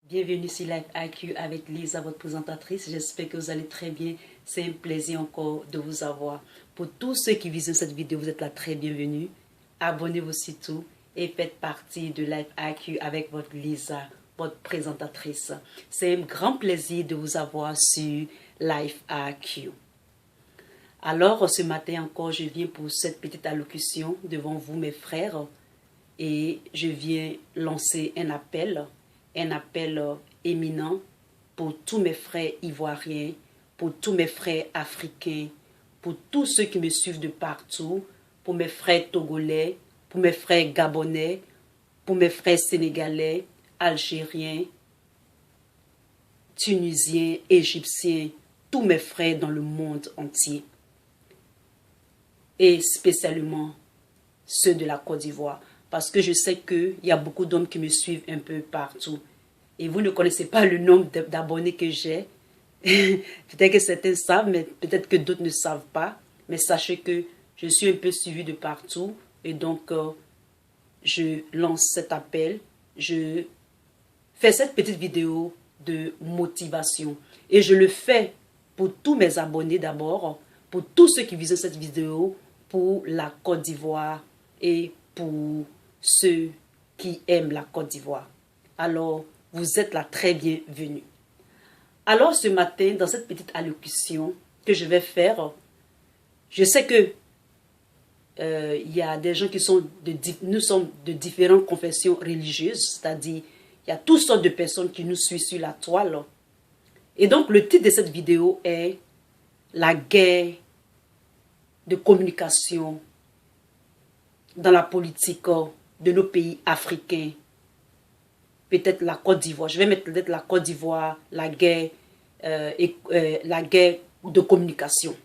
Bienvenue sur Life IQ avec Lisa, votre présentatrice. J'espère que vous allez très bien. C'est un plaisir encore de vous avoir. Pour tous ceux qui visionnent cette vidéo, vous êtes là très bienvenue. Abonnez-vous surtout et faites partie de Life IQ avec votre Lisa, votre présentatrice. C'est un grand plaisir de vous avoir sur Life IQ. Alors, ce matin encore, je viens pour cette petite allocution devant vous, mes frères, et je viens lancer un appel éminent pour tous mes frères ivoiriens, pour tous mes frères africains, pour tous ceux qui me suivent de partout, pour mes frères togolais, pour mes frères gabonais, pour mes frères sénégalais, algériens, tunisiens, égyptiens, tous mes frères dans le monde entier. Et spécialement ceux de la Côte d'Ivoire. Parce que je sais qu'il y a beaucoup d'hommes qui me suivent un peu partout. Et vous ne connaissez pas le nombre d'abonnés que j'ai. Peut-être que certains savent, mais peut-être que d'autres ne savent pas. Mais sachez que je suis un peu suivi de partout. Et donc, je lance cet appel. Je fais cette petite vidéo de motivation. Et je le fais pour tous mes abonnés d'abord, pour tous ceux qui visionnent cette vidéo, pour la Côte d'Ivoire et pour ceux qui aiment la Côte d'Ivoire. Alors, vous êtes là très bienvenus. Alors, ce matin, dans cette petite allocution que je vais faire, je sais que il y a des gens qui sont nous sommes de différentes confessions religieuses, c'est-à-dire il y a toutes sortes de personnes qui nous suivent sur la toile. Et donc, le titre de cette vidéo est « La guerre de communication dans la politique de nos pays africains ». Peut-être la Côte d'Ivoire. Je vais mettre peut-être la Côte d'Ivoire, la guerre de communication.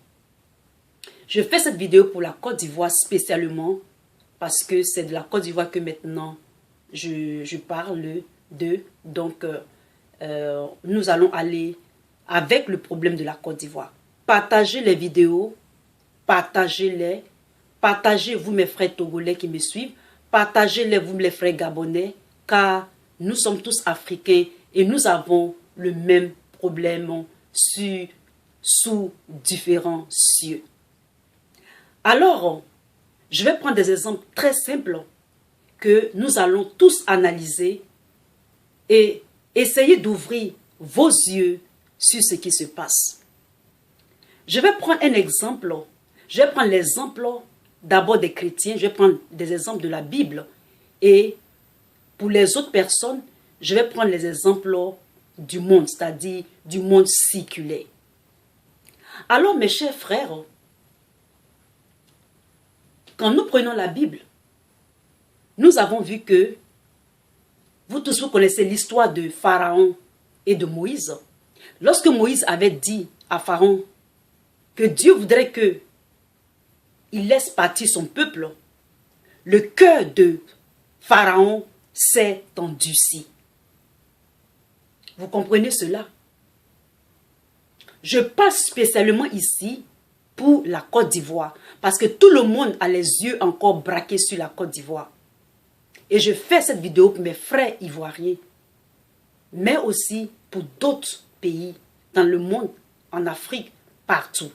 Je fais cette vidéo pour la Côte d'Ivoire spécialement parce que c'est de la Côte d'Ivoire que maintenant je parle de. Donc, nous allons aller avec le problème de la Côte d'Ivoire. Partagez les vidéos, partagez-les, partagez-vous mes frères togolais qui me suivent, partagez-les vous les frères gabonais, car nous sommes tous africains et nous avons le même problème sous différents cieux. Alors, je vais prendre des exemples très simples que nous allons tous analyser et essayer d'ouvrir vos yeux sur ce qui se passe. Je vais prendre un exemple. Je vais prendre l'exemple d'abord des chrétiens. Je vais prendre des exemples de la Bible. Et pour les autres personnes, je vais prendre les exemples du monde, c'est-à-dire du monde séculaire. Alors, mes chers frères, quand nous prenons la Bible, nous avons vu que, vous tous vous connaissez l'histoire de Pharaon et de Moïse. Lorsque Moïse avait dit à Pharaon que Dieu voudrait qu'il laisse partir son peuple, le cœur de Pharaon s'est endurci. Vous comprenez cela? Je passe spécialement ici pour la Côte d'Ivoire, parce que tout le monde a les yeux encore braqués sur la Côte d'Ivoire. Et je fais cette vidéo pour mes frères ivoiriens, mais aussi pour d'autres pays dans le monde, en Afrique, partout.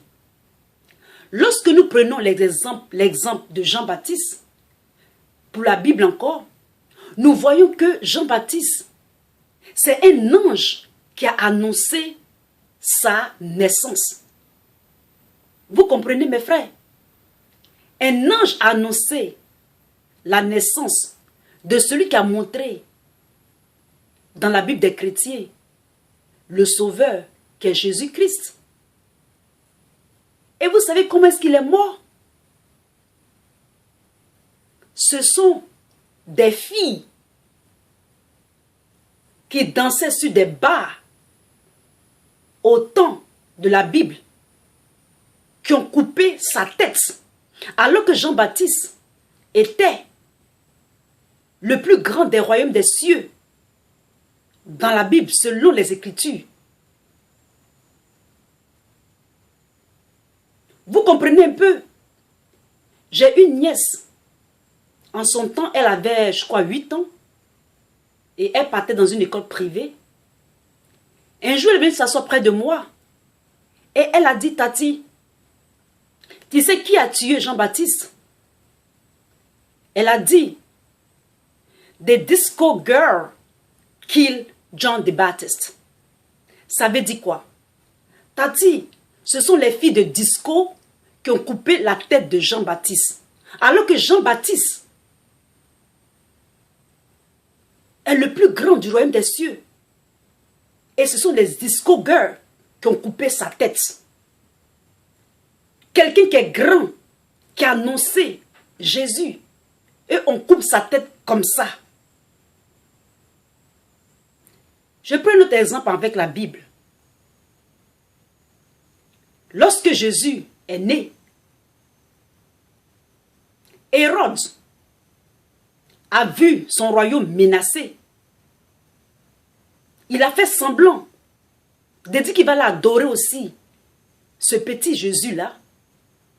Lorsque nous prenons l'exemple de Jean-Baptiste, pour la Bible encore, nous voyons que Jean-Baptiste, c'est un ange qui a annoncé sa naissance. Vous comprenez, mes frères? Un ange a annoncé la naissance de celui qui a montré dans la Bible des chrétiens le Sauveur qui est Jésus-Christ. Et vous savez comment est-ce qu'il est mort? Ce sont des filles qui dansaient sur des bars au temps de la Bible, qui ont coupé sa tête, alors que Jean-Baptiste était le plus grand des royaumes des cieux dans la Bible, selon les Écritures. Vous comprenez un peu? J'ai une nièce. En son temps, elle avait, je crois, 8 ans. Et elle partait dans une école privée. Un jour, elle est venue s'asseoir près de moi. Et elle a dit, Tati, tu sais qui a tué Jean-Baptiste? Elle a dit, the disco girl killed John the Baptist. Ça veut dire quoi? Tati, ce sont les filles de disco qui ont coupé la tête de Jean-Baptiste. Alors que Jean-Baptiste est le plus grand du royaume des cieux. Et ce sont les disco girls qui ont coupé sa tête. Quelqu'un qui est grand, qui a annoncé Jésus. Et on coupe sa tête comme ça. Je prends un autre exemple avec la Bible. Lorsque Jésus est né, Hérode a vu son royaume menacé. Il a fait semblant de dire qu'il va l'adorer aussi, ce petit Jésus-là,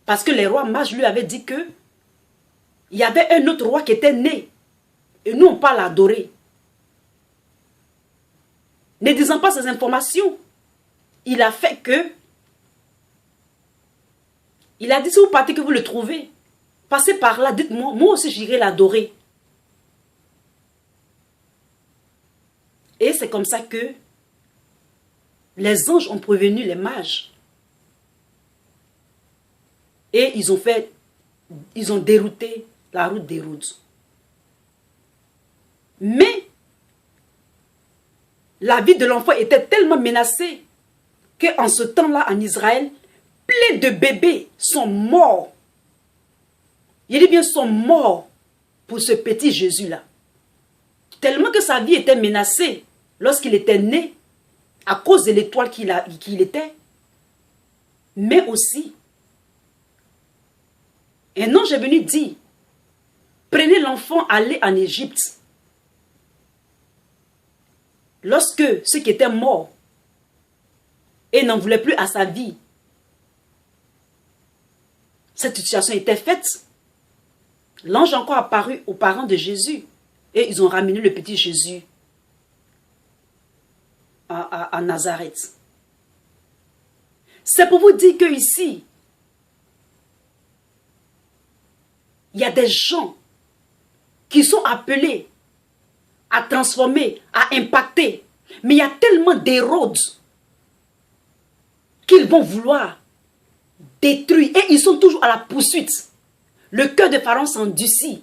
parce que les rois mages lui avaient dit que il y avait un autre roi qui était né, et nous on pas l'adorer. Ne disant pas ces informations, il a fait que, il a dit, si vous partez que vous le trouvez, passez par là, dites-moi, moi aussi j'irai l'adorer. Et c'est comme ça que les anges ont prévenu les mages. Et ils ont dérouté la route d'Hérode. Mais la vie de l'enfant était tellement menacée qu'en ce temps-là, en Israël, plein de bébés sont morts. Il dit bien, sont morts pour ce petit Jésus-là. Tellement que sa vie était menacée lorsqu'il était né, à cause de l'étoile qu'il était. Mais aussi, un ange est venu dire, prenez l'enfant, allez en Égypte. Lorsque ceux qui étaient morts et n'en voulaient plus à sa vie, cette situation était faite. L'ange encore apparu aux parents de Jésus et ils ont ramené le petit Jésus à Nazareth. C'est pour vous dire que ici, il y a des gens qui sont appelés à transformer, à impacter. Mais il y a tellement d'Hérodes qu'ils vont vouloir détruire. Et ils sont toujours à la poursuite. Le cœur de Pharaon s'endurcit.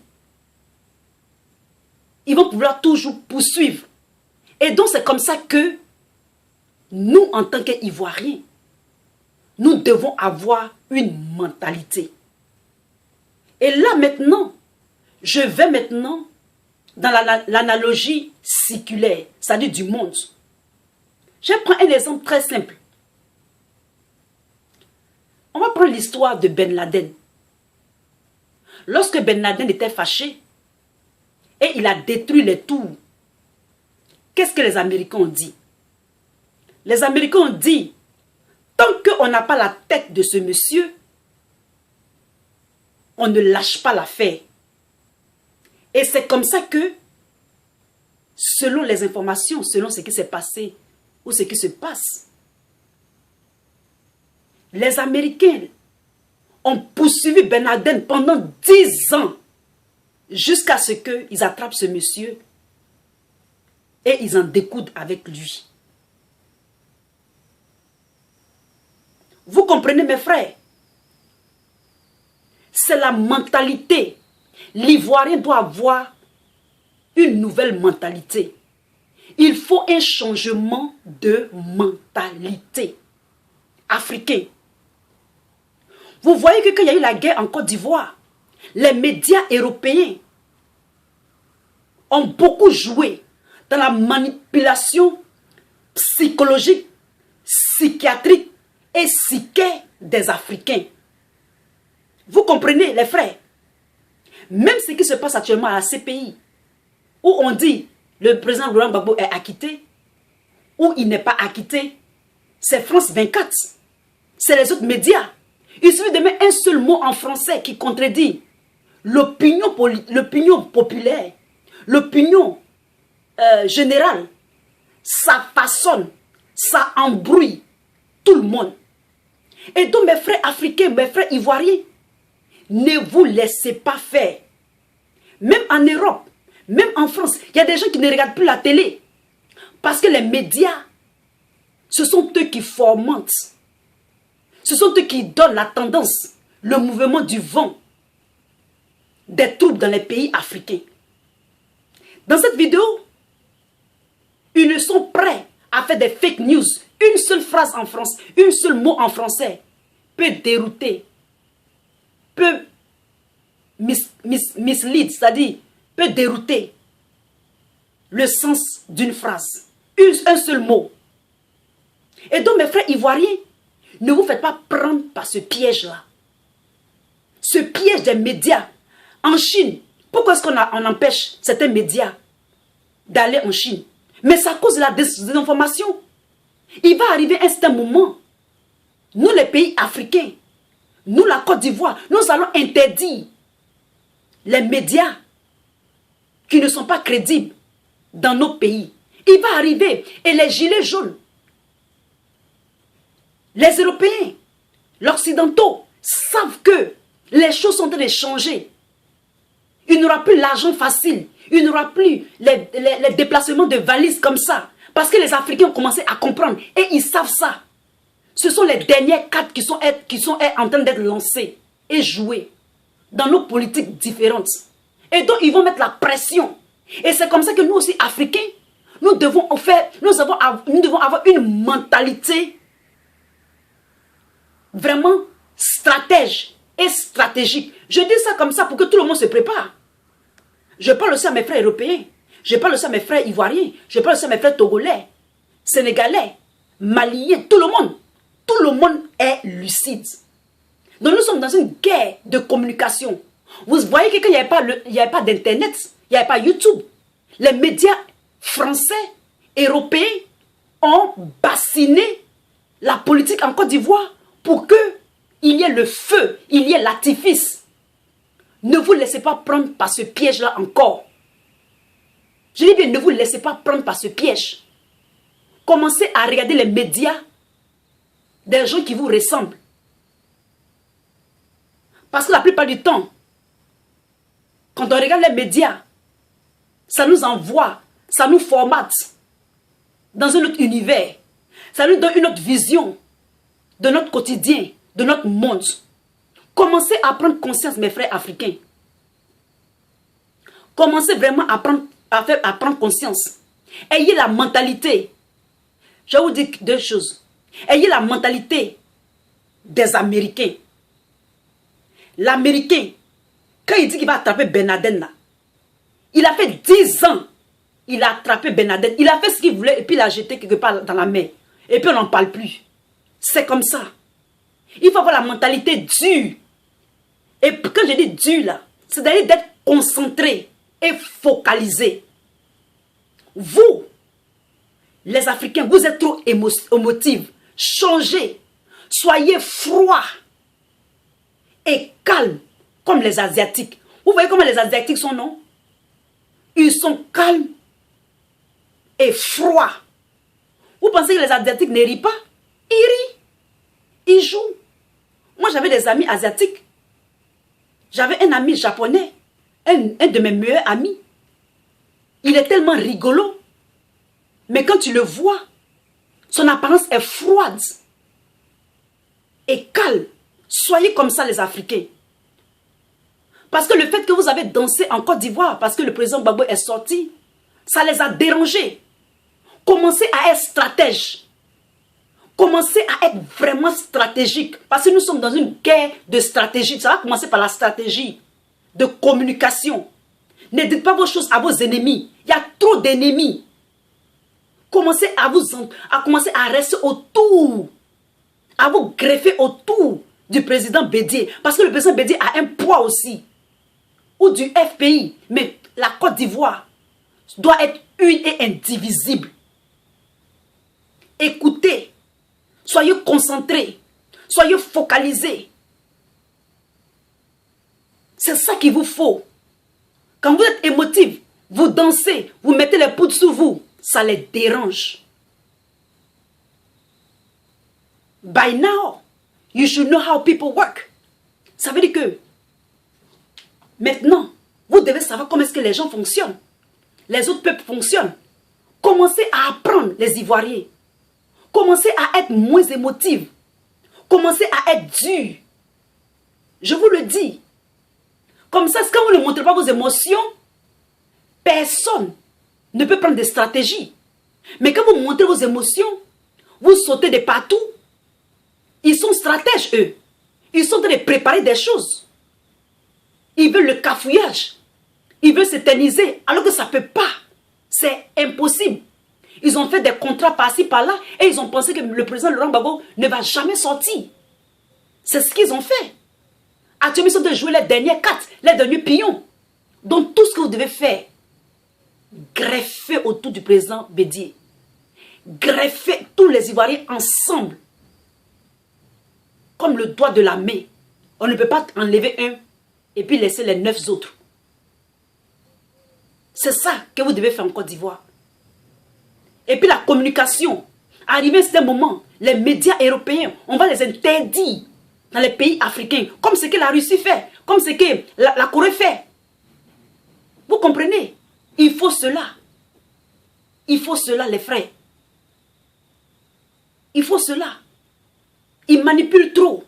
Ils vont vouloir toujours poursuivre. Et donc c'est comme ça que nous, en tant qu'Ivoiriens, nous devons avoir une mentalité. Et là maintenant, je vais maintenant dans l'analogie séculaire, c'est-à-dire du monde. Je prends un exemple très simple. On va prendre l'histoire de Ben Laden. Lorsque Ben Laden était fâché et il a détruit les tours, qu'est-ce que les Américains ont dit? Les Américains ont dit, tant qu'on n'a pas la tête de ce monsieur, on ne lâche pas l'affaire. Et c'est comme ça que, selon les informations, selon ce qui s'est passé ou ce qui se passe, les Américains ont poursuivi Ben Laden pendant 10 ans jusqu'à ce qu'ils attrapent ce monsieur et ils en découdent avec lui. Vous comprenez mes frères? C'est la mentalité. L'Ivoirien doit avoir une nouvelle mentalité. Il faut un changement de mentalité africain. Vous voyez que quand il y a eu la guerre en Côte d'Ivoire, les médias européens ont beaucoup joué dans la manipulation psychologique, psychiatrique et psychique des Africains. Vous comprenez, les frères? Même ce qui se passe actuellement à la CPI, où on dit le président Laurent Gbagbo est acquitté, ou il n'est pas acquitté, c'est France 24. C'est les autres médias. Il suffit de mettre un seul mot en français qui contredit l'opinion populaire, l'opinion générale. Ça façonne, Ça embrouille tout le monde. Et donc mes frères africains, mes frères ivoiriens, ne vous laissez pas faire. Même en Europe, même en France, il y a des gens qui ne regardent plus la télé. Parce que les médias, ce sont eux qui fomentent. Ce sont eux qui donnent la tendance, le mouvement du vent des troupes dans les pays africains. Dans cette vidéo, ils sont prêts à faire des fake news. Une seule phrase en France, un seul mot en français peut dérouter, peut mislead, c'est-à-dire peut dérouter le sens d'une phrase. Un seul mot. Et donc mes frères ivoiriens, ne vous faites pas prendre par ce piège-là. Ce piège des médias. En Chine, pourquoi est-ce qu'on empêche certains médias d'aller en Chine? Mais c'est à cause de la désinformation. Il va arriver un certain moment, nous les pays africains, nous la Côte d'Ivoire, nous allons interdire les médias qui ne sont pas crédibles dans nos pays. Il va arriver, et les gilets jaunes, les Européens, les Occidentaux savent que les choses sont en train de changer. Il n'y aura plus l'argent facile, il n'y aura plus les déplacements de valises comme ça. Parce que les Africains ont commencé à comprendre et ils savent ça. Ce sont les dernières cartes qui sont en train d'être lancées et jouées dans nos politiques différentes. Et donc ils vont mettre la pression. Et c'est comme ça que nous aussi, Africains, nous devons avoir une mentalité vraiment stratège et stratégique. Je dis ça comme ça pour que tout le monde se prépare. Je parle aussi à mes frères européens. Je parle aussi à mes frères ivoiriens. Je parle aussi à mes frères togolais, sénégalais, maliens, tout le monde. Tout le monde est lucide. Donc nous sommes dans une guerre de communication. Vous voyez que quand il n'y avait pas d'internet, il n'y avait pas YouTube, les médias français, européens ont bassiné la politique en Côte d'Ivoire pour qu'il y ait le feu, il y ait l'artifice. Ne vous laissez pas prendre par ce piège-là encore. Je dis bien, ne vous laissez pas prendre par ce piège. Commencez à regarder les médias des gens qui vous ressemblent. Parce que la plupart du temps, quand on regarde les médias, ça nous envoie, ça nous formate dans un autre univers. Ça nous donne une autre vision de notre quotidien, de notre monde. Commencez à prendre conscience, mes frères africains. Commencez vraiment à prendre conscience. Ayez la mentalité. Je vais vous dire deux choses. Ayez la mentalité des Américains. L'Américain, quand il dit qu'il va attraper Ben Laden, là, il a fait 10 ans. Il a attrapé Ben Laden. Il a fait ce qu'il voulait et puis il l'a jeté quelque part dans la mer. Et puis on n'en parle plus. C'est comme ça. Il faut avoir la mentalité dure. Et quand je dis dur là, c'est-à-dire d'être concentré et focalisé. Vous, les Africains, vous êtes trop émotifs. Changez. Soyez froid et calme comme les Asiatiques. Vous voyez comment les Asiatiques sont, non? Ils sont calmes et froids. Vous pensez que les Asiatiques ne rient pas? Ils rient. Ils jouent. Moi, j'avais des amis asiatiques. J'avais un ami japonais, un de mes meilleurs amis. Il est tellement rigolo. Mais quand tu le vois, son apparence est froide et calme. Soyez comme ça les Africains. Parce que le fait que vous avez dansé en Côte d'Ivoire, parce que le président Gbagbo est sorti, ça les a dérangés. Commencez à être stratège. Commencez à être vraiment stratégique. Parce que nous sommes dans une guerre de stratégie. Ça va commencer par la stratégie de communication. Ne dites pas vos choses à vos ennemis. Il y a trop d'ennemis. Commencez à rester autour. À vous greffer autour du président Bédié. Parce que le président Bédié a un poids aussi. Ou du FPI. Mais la Côte d'Ivoire doit être une et indivisible. Écoutez. Soyez concentrés. Soyez focalisés. C'est ça qu'il vous faut. Quand vous êtes émotif, vous dansez, vous mettez les poudres sur vous, ça les dérange. By now, you should know how people work. Ça veut dire que maintenant, vous devez savoir comment est-ce que les gens fonctionnent. Les autres peuples fonctionnent. Commencez à apprendre les Ivoiriens. Commencez à être moins émotifs. Commencez à être dur. Je vous le dis. Comme ça, quand vous ne montrez pas vos émotions, personne ne peut prendre des stratégies. Mais quand vous montrez vos émotions, vous sautez de partout. Ils sont stratèges, eux. Ils sont en train de préparer des choses. Ils veulent le cafouillage. Ils veulent s'éterniser alors que ça ne peut pas. C'est impossible. Ils ont fait des contrats par-ci, par-là et ils ont pensé que le président Laurent Gbagbo ne va jamais sortir. C'est ce qu'ils ont fait. Actuellement, ils sont en train de jouer les dernières cartes, les derniers pions. Donc, tout ce que vous devez faire, greffer autour du président Bédié. Greffer tous les Ivoiriens ensemble. Comme le doigt de la main. On ne peut pas enlever un et puis laisser les 9 autres. C'est ça que vous devez faire en Côte d'Ivoire. Et puis la communication. Arrivé à ce moment, les médias européens, on va les interdire dans les pays africains. Comme ce que la Russie fait. Comme ce que la Corée fait. Vous comprenez? Il faut cela. Il faut cela, les frères. Il faut cela. Ils manipulent trop.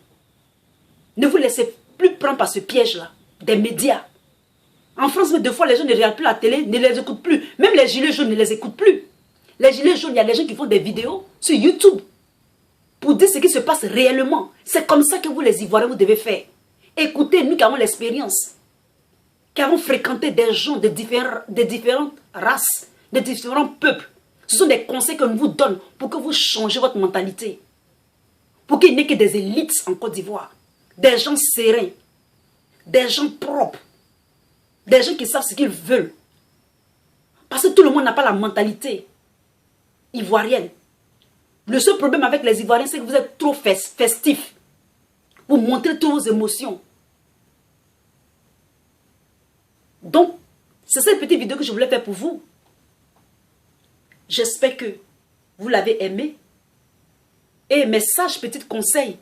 Ne vous laissez plus prendre par ce piège-là. Des médias. En France, mais 2 fois, les gens ne regardent plus la télé, ne les écoutent plus. Même les gilets jaunes ne les écoutent plus. Les gilets jaunes, il y a des gens qui font des vidéos sur YouTube pour dire ce qui se passe réellement. C'est comme ça que vous, les Ivoiriens, vous devez faire. Écoutez, nous qui avons l'expérience, qui avons fréquenté des gens de différentes races, de différents peuples. Ce sont des conseils que nous vous donnons pour que vous changez votre mentalité. Pour qu'il n'y ait que des élites en Côte d'Ivoire. Des gens sereins. Des gens propres. Des gens qui savent ce qu'ils veulent. Parce que tout le monde n'a pas la mentalité ivoirienne. Le seul problème avec les Ivoiriens, c'est que vous êtes trop festifs. Vous montrez toutes vos émotions. Donc, c'est cette petite vidéo que je voulais faire pour vous. J'espère que vous l'avez aimé. Et mes sages petits conseils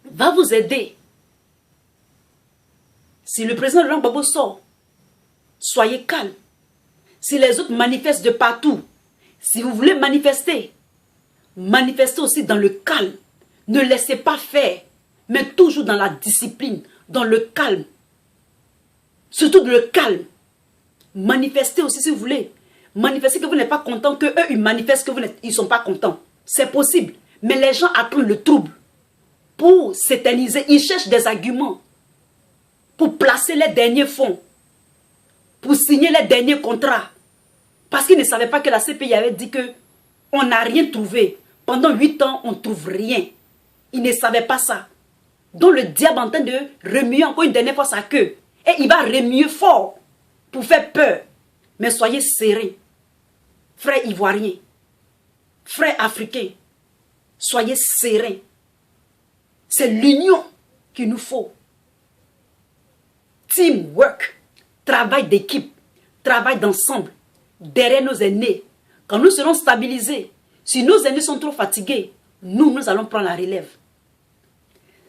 va vous aider. Si le président Laurent Gbagbo sort, soyez calme. Si les autres manifestent de partout, si vous voulez manifester, manifestez aussi dans le calme. Ne laissez pas faire, mais toujours dans la discipline, dans le calme. Surtout dans le calme. Manifestez aussi si vous voulez. Manifestez que vous n'êtes pas content, que eux ils manifestent que ils ne sont pas contents. C'est possible. Mais les gens attendent le trouble pour s'éterniser. Ils cherchent des arguments pour placer les derniers fonds, pour signer les derniers contrats. Parce qu'ils ne savaient pas que la CPI avait dit que on n'a rien trouvé. Pendant 8 ans, on ne trouve rien. Ils ne savaient pas ça. Donc le diable est en train de remuer encore une dernière fois sa queue. Et il va remuer fort pour faire peur. Mais soyez sereins. Frères ivoiriens, frères africains, soyez sereins. C'est l'union qu'il nous faut. Teamwork, travail d'équipe, travail d'ensemble, derrière nos aînés. Quand nous serons stabilisés, si nos aînés sont trop fatigués, nous allons prendre la relève.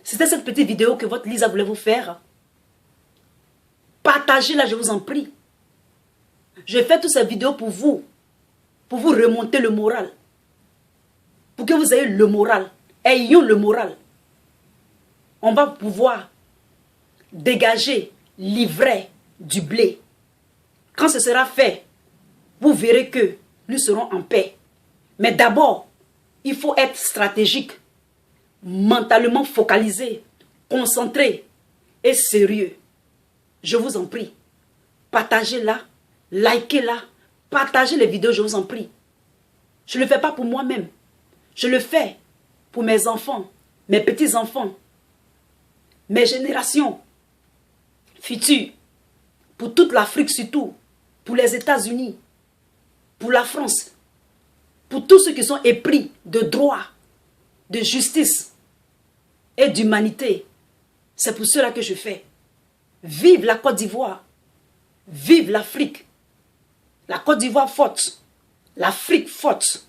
C'était cette petite vidéo que votre Lisa voulait vous faire. Partagez-la, je vous en prie. Je fais toutes ces vidéos pour vous remonter le moral. Pour que vous ayez le moral. Ayons le moral. On va pouvoir dégager, livrer du blé. Quand ce sera fait, vous verrez que nous serons en paix. Mais d'abord, il faut être stratégique, mentalement focalisé, concentré et sérieux. Je vous en prie, partagez-la, likez-la, partagez les vidéos, je vous en prie. Je ne le fais pas pour moi-même. Je le fais pour mes enfants, mes petits-enfants, mes générations futures, pour toute l'Afrique surtout, pour les États-Unis, pour la France, pour tous ceux qui sont épris de droit, de justice et d'humanité. C'est pour cela que je fais. Vive la Côte d'Ivoire. Vive l'Afrique. La Côte d'Ivoire forte. L'Afrique forte.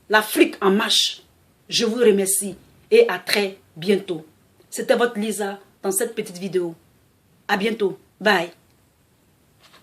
L'Afrique en marche. Je vous remercie et à très bientôt. C'était votre Lisa dans cette petite vidéo. À bientôt. Bye.